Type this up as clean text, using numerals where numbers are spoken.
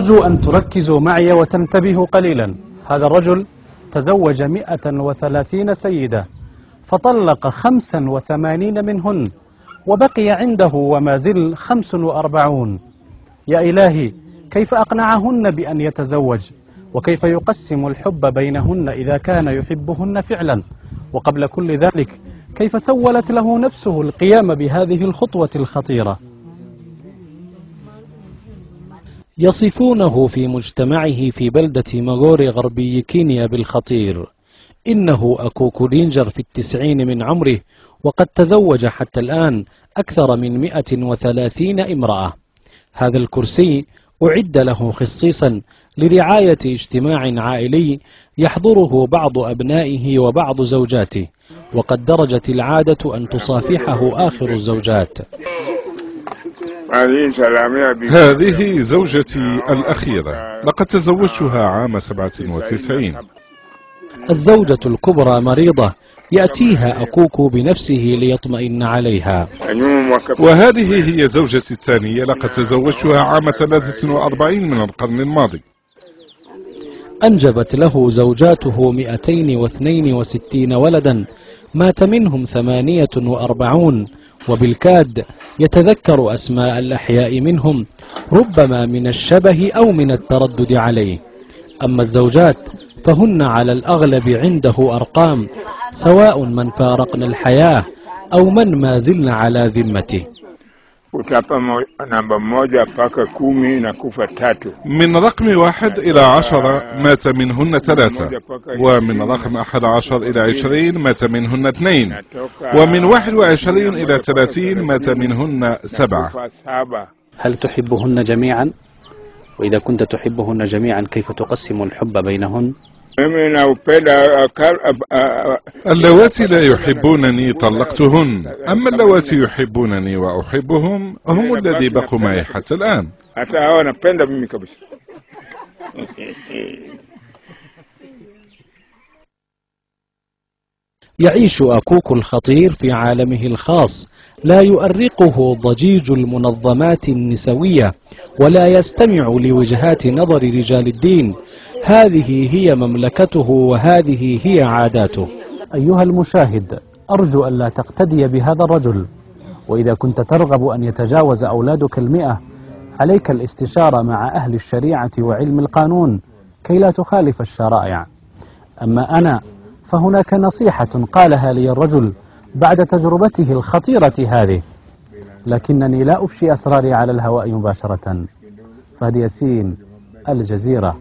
أرجو أن تركزوا معي وتنتبهوا قليلا. هذا الرجل تزوج 130 سيدة، فطلق 85 منهن، وبقي عنده وما زل 45. يا إلهي، كيف أقنعهن بأن يتزوج؟ وكيف يقسم الحب بينهن إذا كان يحبهن فعلا؟ وقبل كل ذلك، كيف سولت له نفسه القيام بهذه الخطوة الخطيرة؟ يصفونه في مجتمعه في بلدة ماغوري غربي كينيا بالخطير. إنه أكوك رينجر في 90 من عمره، وقد تزوج حتى الآن أكثر من 130 امرأة. هذا الكرسي أعد له خصيصا لرعاية اجتماع عائلي يحضره بعض أبنائه وبعض زوجاته، وقد درجت العادة أن تصافحه آخر الزوجات. هذه زوجتي الأخيرة، لقد تزوجتها عام 97. الزوجة الكبرى مريضة، يأتيها أكوك بنفسه ليطمئن عليها. وهذه هي زوجتي الثانية، لقد تزوجتها عام 43 من القرن الماضي. أنجبت له زوجاته 262 ولدا، مات منهم 48، وبالكاد يتذكر أسماء الأحياء منهم، ربما من الشبه أو من التردد عليه. أما الزوجات فهن على الأغلب عنده أرقام، سواء من فارقن الحياة أو من ما زلن على ذمته. من رقم 1 إلى 10 مات منهن 3، ومن رقم 11 إلى 20 مات منهن 2، ومن 21 إلى 30 مات منهن 7. هل تحبهن جميعا؟ وإذا كنت تحبهن جميعا، كيف تقسم الحب بينهن؟ اللواتي لا يحبونني طلقتهن، أما اللواتي يحبونني وأحبهم هم الذي بقوا معي حتى الآن. يعيش أكوك الخطير في عالمه الخاص، لا يؤرقه ضجيج المنظمات النسوية، ولا يستمع لوجهات نظر رجال الدين. هذه هي مملكته، وهذه هي عاداته. أيها المشاهد، أرجو أن لا تقتدي بهذا الرجل، وإذا كنت ترغب أن يتجاوز أولادك 100 عليك الاستشارة مع أهل الشريعة وعلم القانون كي لا تخالف الشرائع. أما أنا فهناك نصيحة قالها لي الرجل بعد تجربته الخطيرة هذه، لكنني لا أفشي أسراري على الهواء مباشرة. فهد ياسين، الجزيرة.